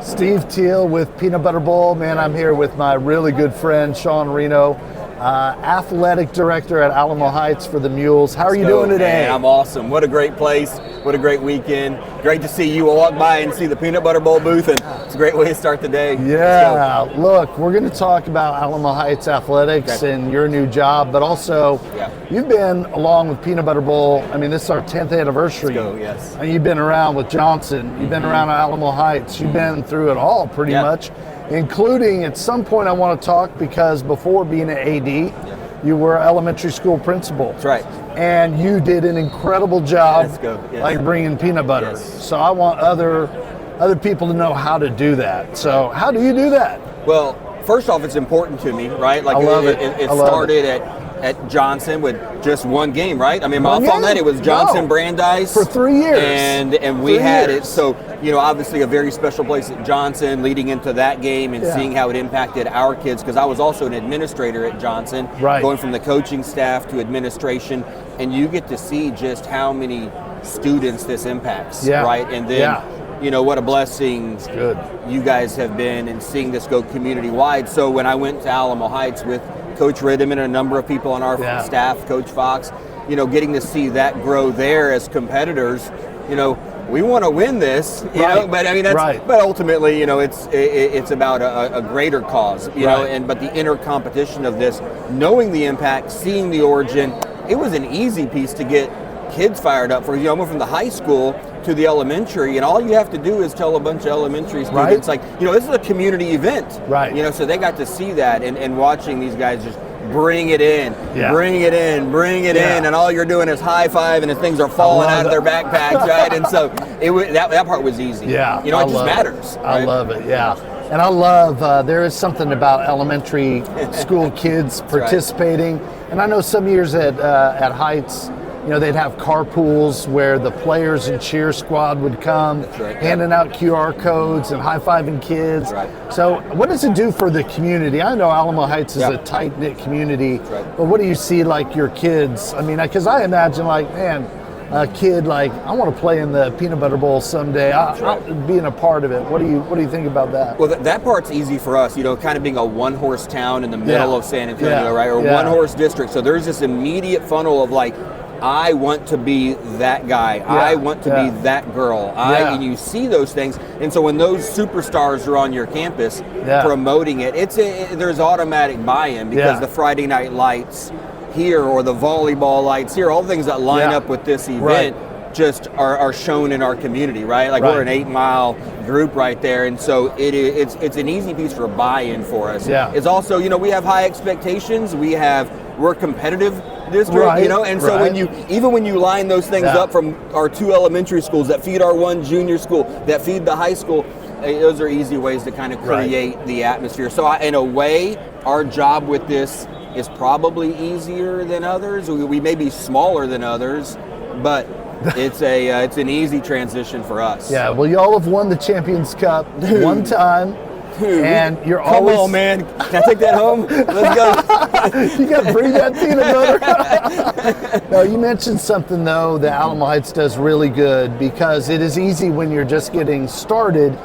Steve Teal with Peanut Butter Bowl. Man, I'm here with my really good friend, Sean Reno, athletic director at Alamo Heights for the Mules. How are you doing today? Man, I'm awesome. What a great place. What a great weekend. Great to see you walk by and see the Peanut Butter Bowl booth, and it's a great way to start the day. Yeah, look, we're going to talk about Alamo Heights athletics and your new job, but also you've been along with Peanut Butter Bowl. I mean, this is our 10th anniversary. Let's go, yes. And you've been around with Johnson. You've been around at Alamo Heights. You've been through it all pretty much, including at some point I want to talk because before being an AD, you were elementary school principal. That's right. And you did an incredible job like bringing peanut butter. Yes. So I want other people to know how to do that. So how do you do that? Well, first off, it's important to me, right? Like I love it. It started at Johnson with just one game, right? I mean, my off on that, it was Johnson Brandeis. For 3 years. And we had it. So, obviously a very special place at Johnson leading into that game and seeing how it impacted our kids, because I was also an administrator at Johnson, going from the coaching staff to administration, and you get to see just how many students this impacts, right? And then, what a blessing you guys have been in seeing this go community-wide. So when I went to Alamo Heights with Coach Riddiman and a number of people on our staff, Coach Fox, getting to see that grow there as competitors, we want to win this, but I mean, but ultimately, it's about a greater cause, but the inner competition of this, knowing the impact, seeing the origin, it was an easy piece to get kids fired up for. I went from the high school to the elementary, and all you have to do is tell a bunch of elementary students, like, this is a community event, so they got to see that, and watching these guys just bring it in, bring it in, and all you're doing is high-fiving and things are falling out of their backpacks, right? And so that part was easy. It just matters. Right? I love it, And I love, there is something about elementary school kids participating, and I know some years at Heights, they'd have carpools where the players and cheer squad would come, handing out QR codes and high-fiving kids. So what does it do for the community? I know Alamo Heights is a tight-knit community, but what do you see like your kids? I mean, because I imagine like, man, a kid like, I want to play in the Peanut Butter Bowl someday. I'll being a part of it. What do you think about that? Well, that part's easy for us, kind of being a one-horse town in the middle of San Antonio, right? Or one-horse district. So there's this immediate funnel of like, I want to be that guy. I want to be that girl. And you see those things. And so when those superstars are on your campus promoting it, there's automatic buy-in because the Friday night lights here or the volleyball lights here, all the things that line up with this event just are shown in our community, right? Like we're an 8-mile group right there. And so it's an easy piece for buy-in for us. It's also, we have high expectations. We're competitive district, and so when you line those things up from our 2 elementary schools that feed our 1 junior school, that feed the high school, those are easy ways to kind of create the atmosphere. So in a way, our job with this is probably easier than others. We may be smaller than others, but it's an easy transition for us. Yeah, well, y'all have won the Champions Cup one time. And you're Come on, man. Can I take that home? Let's go. You got to bring that peanut butter. No, you mentioned something, though, that Alamo Heights does really good because it is easy when you're just getting started.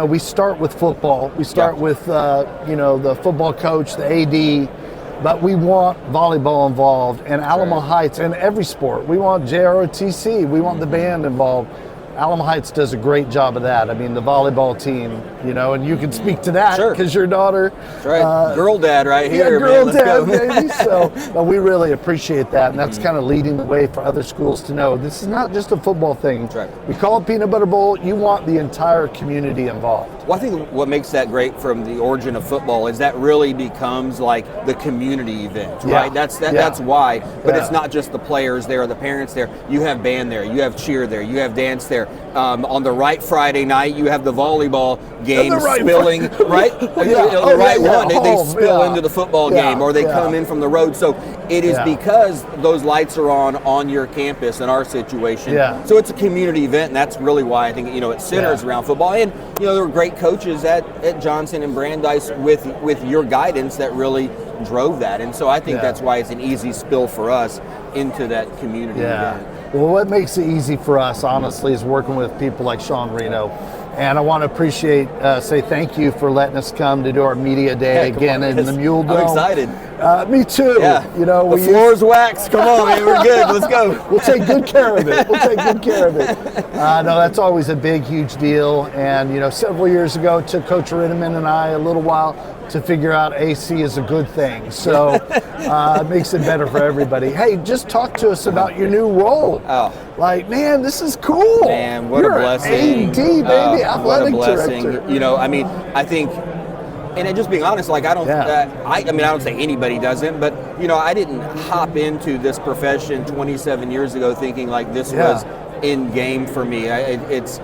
We start with football. We start with, the football coach, the AD, but we want volleyball involved and Alamo Heights and every sport. We want JROTC. We want the band involved. Alamo Heights does a great job of that. I mean, the volleyball team, and you can speak to that because your daughter. That's right. Girl dad right here, girl man. Dad, baby. So, but we really appreciate that, and that's kind of leading the way for other schools to know this is not just a football thing. We call it Peanut Butter Bowl. You want the entire community involved. Well, I think what makes that great from the origin of football is that really becomes like the community event, right? That's why. But it's not just the players there, the parents there. You have band there, you have cheer there, you have dance there. On the right Friday night, you have the volleyball game spilling, right? The right one. They spill into the football game, or they come in from the road. So it is because those lights are on your campus in our situation. So it's a community event, and that's really why I think it centers around football. And there were great coaches at Johnson and Brandeis with your guidance that really drove that. And so I think that's why it's an easy spill for us into that community event. Well, what makes it easy for us, honestly, is working with people like Sean Reno. And I want to say thank you for letting us come to do our media day again in the Mule Dome. I'm excited. Me too. Yeah. You know, the floor's waxed. Come on, man. We're good. Let's go. We'll take good care of it. No, that's always a big, huge deal. And, you know, several years ago, it took Coach Ritteman and I a little while to figure out AC is a good thing. So it makes it better for everybody. Hey, just talk to us about your new role. Oh. Like, man, this is cool. Man, what You're a blessing. AD, baby, athletic what a blessing. director. You know, I mean, I think, and just being honest, like I don't say anybody doesn't, but you know, I didn't hop into this profession 27 years ago thinking like this was in game for me. It's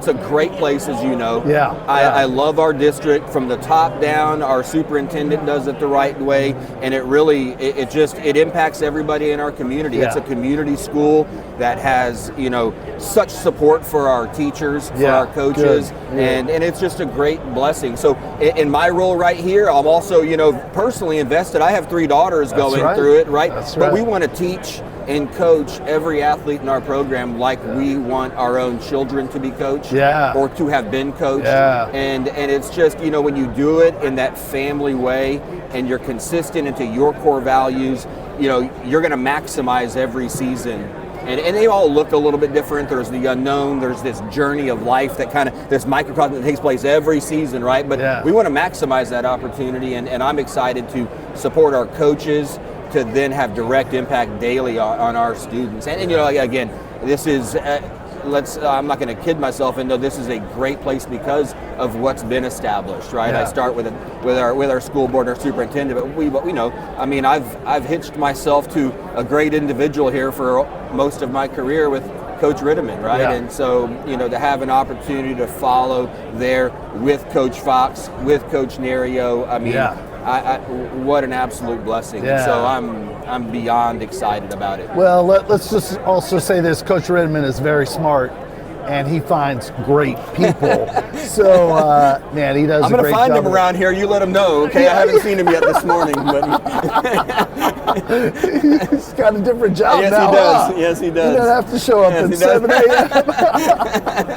a great place, as you know. I love our district from the top down. Our superintendent does it the right way, and it really it impacts everybody in our community. It's a community school that has, you know, such support for our teachers, for our coaches, and it's just a great blessing. So in my role right here, I'm also, you know, personally invested. I have 3 daughters going through it, right? But we want to teach and coach every athlete in our program like we want our own children to be coached or to have been coached. And it's just, you know, when you do it in that family way and you're consistent into your core values, you know, you're going to maximize every season. And they all look a little bit different. There's the unknown. There's this journey of life that kind of, this microcosm that takes place every season, right? But we want to maximize that opportunity, and I'm excited to support our coaches to then have direct impact daily on our students. And you know, again, this is, I'm not going to kid myself and know this is a great place because of what's been established, right? I start with our school board, our superintendent, but we know. I mean, I've hitched myself to a great individual here for most of my career with Coach Ritteman, right? And so, you know, to have an opportunity to follow there with Coach Fox, with Coach Nerio, I mean, what an absolute blessing. So I'm beyond excited about it. Well, let's just also say this: Coach Ritteman is very smart, and he finds great people. So, man, he does. I'm going to find him around here. You let him know, okay? I haven't seen him yet this morning, but he's got a different job now. He does. Yes, he does. He doesn't have to show up at 7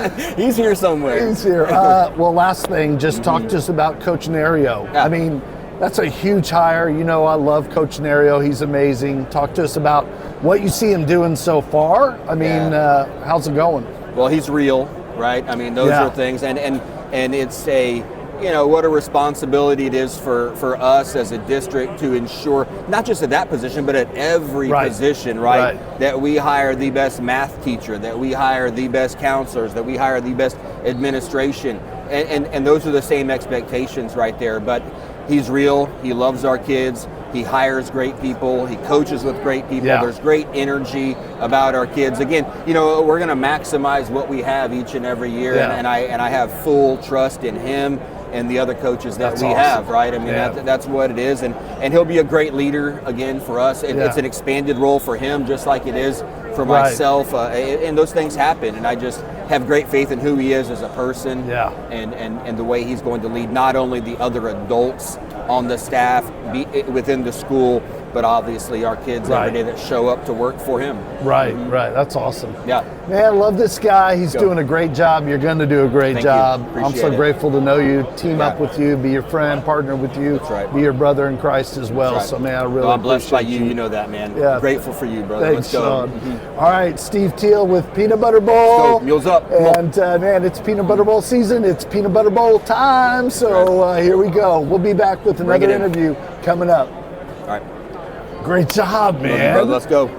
a.m. He's here somewhere. He's here. Well, last thing, just talk to us about Coach Nerio. I mean, that's a huge hire. You know, I love Coach Nerio. He's amazing. Talk to us about what you see him doing so far. I mean, how's it going? Well, he's real, right? I mean, those are things, and it's a, you know, what a responsibility it is for us as a district to ensure, not just at that position, but at every position, right? That we hire the best math teacher, that we hire the best counselors, that we hire the best administration, and those are the same expectations right there. But he's real. He loves our kids. He hires great people. He coaches with great people. There's great energy about our kids. Again, you know, we're going to maximize what we have each and every year, and I have full trust in him and the other coaches that we have, right? I mean, that's what it is, and he'll be a great leader again for us. It's an expanded role for him, just like it is for myself, and those things happen, and I just have great faith in who he is as a person, and the way he's going to lead not only the other adults on the staff within the school, but obviously our kids every day that show up to work for him. Right. That's awesome. Man, I love this guy. He's doing a great job. You're going to do a great job. I'm so grateful to know you, team up with you, be your friend, partner with you, be your brother in Christ as well. So, man, I really I'm blessed by you. You know that, man. Grateful for you, brother. Thanks, Sean. All right, Steve Teal with Peanut Butter Bowl. Let's go. Mules up. And, man, it's Peanut Butter Bowl season. It's Peanut Butter Bowl time. So here we go. We'll be back with another interview coming up. All right. Great job, man. Let's go.